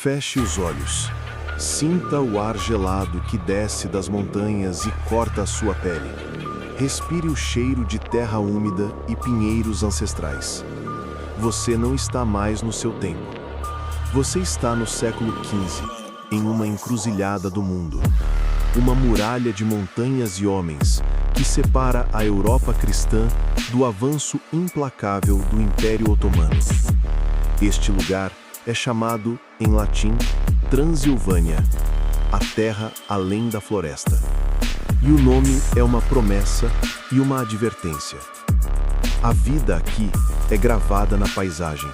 Feche os olhos. Sinta o ar gelado que desce das montanhas e corta a sua pele. Respire o cheiro de terra úmida e pinheiros ancestrais. Você não está mais no seu tempo. Você está no século XV, em uma encruzilhada do mundo. Uma muralha de montanhas e homens que separa a Europa cristã do avanço implacável do Império Otomano. Este lugar é chamado, em latim, Transilvânia, a terra além da floresta. E o nome é uma promessa e uma advertência. A vida aqui é gravada na paisagem.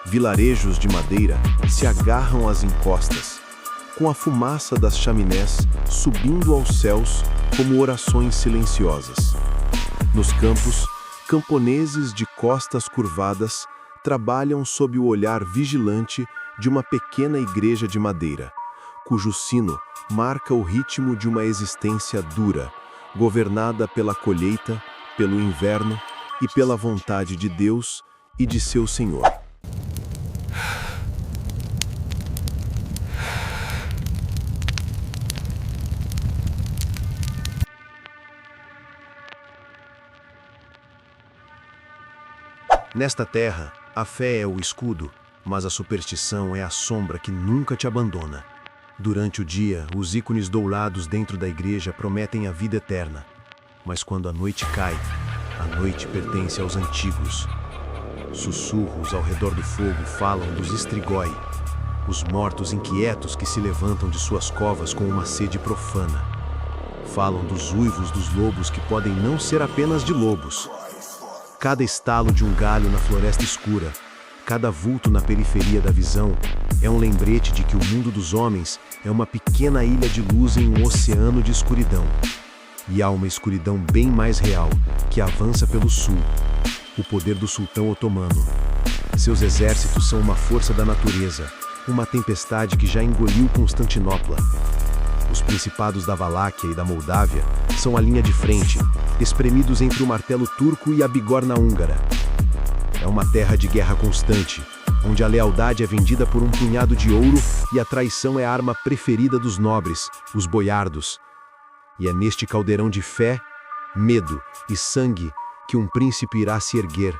Vilarejos de madeira se agarram às encostas, com a fumaça das chaminés subindo aos céus como orações silenciosas. Nos campos, camponeses de costas curvadas trabalham sob o olhar vigilante de uma pequena igreja de madeira, cujo sino marca o ritmo de uma existência dura, governada pela colheita, pelo inverno e pela vontade de Deus e de seu Senhor. Nesta terra, a fé é o escudo, mas a superstição é a sombra que nunca te abandona. Durante o dia, os ícones dourados dentro da igreja prometem a vida eterna. Mas quando a noite cai, a noite pertence aos antigos. Sussurros ao redor do fogo falam dos estrigói, os mortos inquietos que se levantam de suas covas com uma sede profana. Falam dos uivos dos lobos que podem não ser apenas de lobos. Cada estalo de um galho na floresta escura, cada vulto na periferia da visão, é um lembrete de que o mundo dos homens é uma pequena ilha de luz em um oceano de escuridão. E há uma escuridão bem mais real, que avança pelo sul, o poder do sultão otomano. Seus exércitos são uma força da natureza, uma tempestade que já engoliu Constantinopla. Os principados da Valáquia e da Moldávia são a linha de frente, espremidos entre o martelo turco e a bigorna húngara. É uma terra de guerra constante, onde a lealdade é vendida por um punhado de ouro e a traição é a arma preferida dos nobres, os boiardos. E é neste caldeirão de fé, medo e sangue que um príncipe irá se erguer,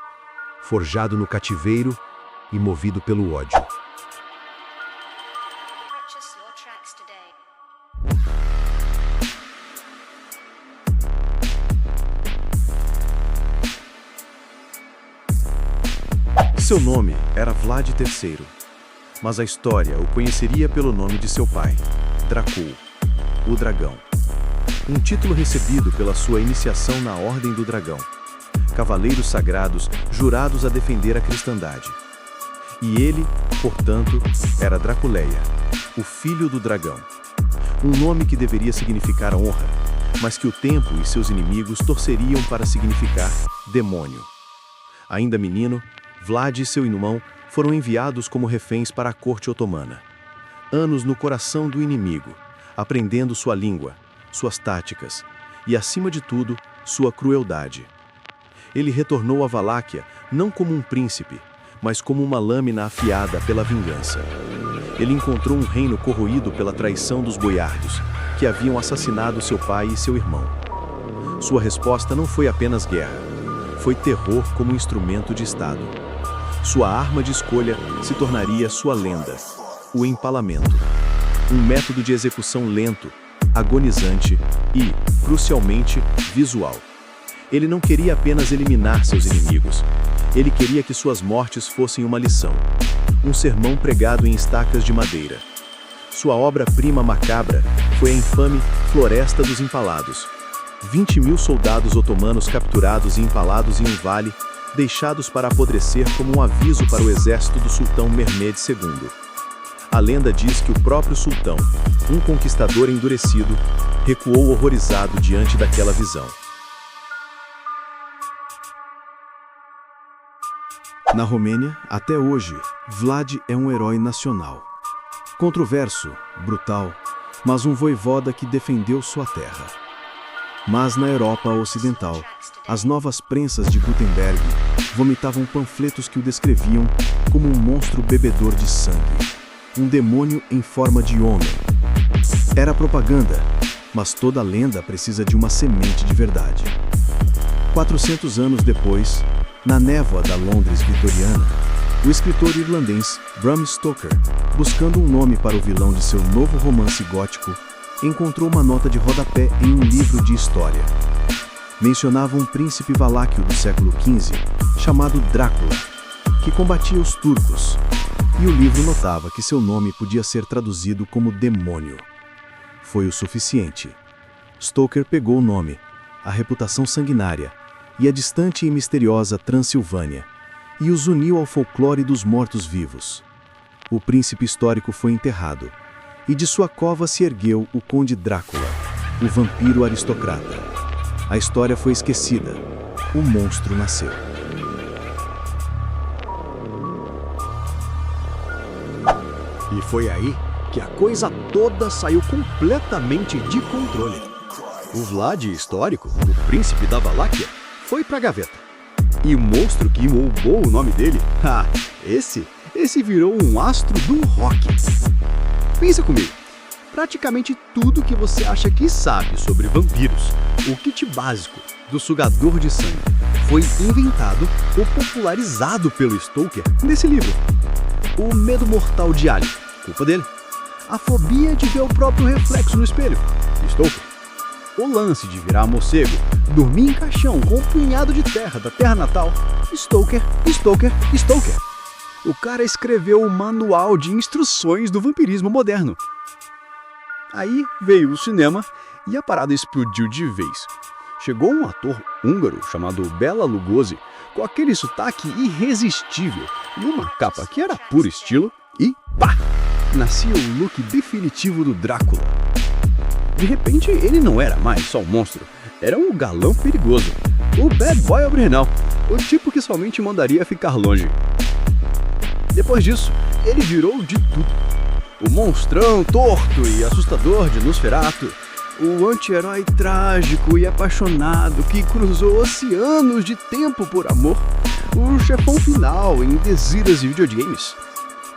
forjado no cativeiro e movido pelo ódio. Seu nome era Vlad III, mas a história o conheceria pelo nome de seu pai, Dracul, o Dragão. Um título recebido pela sua iniciação na Ordem do Dragão, cavaleiros sagrados jurados a defender a cristandade. E ele, portanto, era Draculeia, o filho do dragão. Um nome que deveria significar honra, mas que o tempo e seus inimigos torceriam para significar demônio. Ainda menino, Vlad e seu irmão foram enviados como reféns para a corte otomana. Anos no coração do inimigo, aprendendo sua língua, suas táticas e, acima de tudo, sua crueldade. Ele retornou à Valáquia não como um príncipe, mas como uma lâmina afiada pela vingança. Ele encontrou um reino corroído pela traição dos boiardos, que haviam assassinado seu pai e seu irmão. Sua resposta não foi apenas guerra, foi terror como instrumento de Estado. Sua arma de escolha se tornaria sua lenda, o empalamento. Um método de execução lento, agonizante e, crucialmente, visual. Ele não queria apenas eliminar seus inimigos. Ele queria que suas mortes fossem uma lição. Um sermão pregado em estacas de madeira. Sua obra-prima macabra foi a infame Floresta dos Empalados. 20.000 soldados otomanos capturados e empalados em um vale, deixados para apodrecer como um aviso para o exército do sultão Mehmed II. A lenda diz que o próprio sultão, um conquistador endurecido, recuou horrorizado diante daquela visão. Na Romênia, até hoje, Vlad é um herói nacional. Controverso, brutal, mas um voivoda que defendeu sua terra. Mas na Europa Ocidental, as novas prensas de Gutenberg vomitavam panfletos que o descreviam como um monstro bebedor de sangue. um demônio em forma de homem. Era propaganda, mas toda lenda precisa de uma semente de verdade. 400 anos depois, na névoa da Londres vitoriana, o escritor irlandês Bram Stoker, buscando um nome para o vilão de seu novo romance gótico, encontrou uma nota de rodapé em um livro de história. Mencionava um príncipe valáquio do século XV, chamado Drácula, que combatia os turcos, e o livro notava que seu nome podia ser traduzido como demônio. Foi o suficiente. Stoker pegou o nome, a reputação sanguinária e a distante e misteriosa Transilvânia, e os uniu ao folclore dos mortos-vivos. O príncipe histórico foi enterrado, e de sua cova se ergueu o conde Drácula, o vampiro aristocrata. A história foi esquecida. O monstro nasceu. E foi aí que a coisa toda saiu completamente de controle. O Vlad histórico, o príncipe da Valáquia, foi pra gaveta. E o monstro que roubou o nome dele, esse virou um astro do rock. Pensa comigo, praticamente tudo que você acha que sabe sobre vampiros, o kit básico do sugador de sangue, foi inventado ou popularizado pelo Stoker nesse livro. O medo mortal de alien, culpa dele. A fobia de ver o próprio reflexo no espelho, Stoker. O lance de virar morcego, dormir em caixão com um punhado de terra da terra natal, Stoker. O cara escreveu o manual de instruções do vampirismo moderno. Aí veio o cinema e a parada explodiu de vez. Chegou um ator húngaro chamado Bela Lugosi, com aquele sotaque irresistível e uma capa que era puro estilo, e pá! Nascia o look definitivo do Drácula. De repente, ele não era mais só um monstro, era um galã perigoso, o bad boy original, o tipo que somente mandaria ficar longe. Depois disso, ele virou de tudo. O monstrão torto e assustador de Nosferatu, o anti-herói trágico e apaixonado que cruzou oceanos de tempo por amor, o chefão final em Desiras e videogames.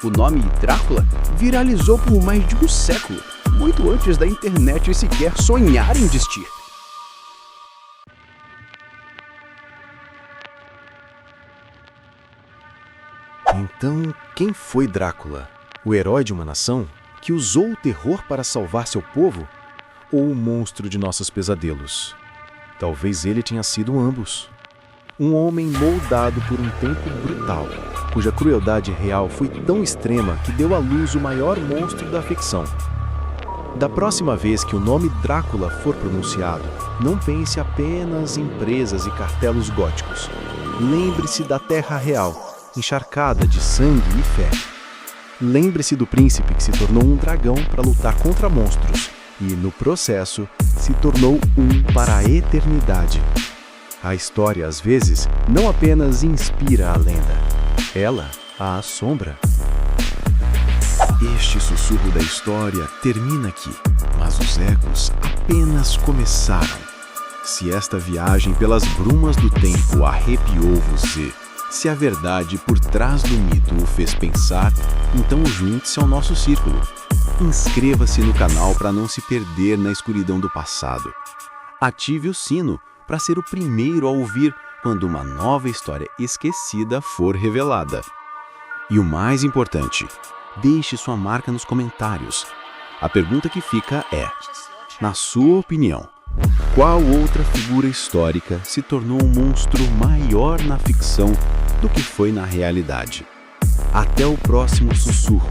O nome Drácula viralizou por mais de um século, muito antes da internet sequer sonhar em existir. Então, quem foi Drácula? O herói de uma nação que usou o terror para salvar seu povo? Ou o monstro de nossos pesadelos? Talvez ele tenha sido ambos. Um homem moldado por um tempo brutal, cuja crueldade real foi tão extrema que deu à luz o maior monstro da ficção. Da próxima vez que o nome Drácula for pronunciado, não pense apenas em presas e cartelos góticos. Lembre-se da terra real, encharcada de sangue e fé. Lembre-se do príncipe que se tornou um dragão para lutar contra monstros e, no processo, se tornou um para a eternidade. A história, às vezes, não apenas inspira a lenda, ela a assombra. Este sussurro da história termina aqui, mas os ecos apenas começaram. Se esta viagem pelas brumas do tempo arrepiou você, se a verdade por trás do mito o fez pensar, então junte-se ao nosso círculo. Inscreva-se no canal para não se perder na escuridão do passado. Ative o sino para ser o primeiro a ouvir quando uma nova história esquecida for revelada. E o mais importante, deixe sua marca nos comentários. A pergunta que fica é, na sua opinião, qual outra figura histórica se tornou um monstro maior na ficção do que foi na realidade? Até o próximo sussurro.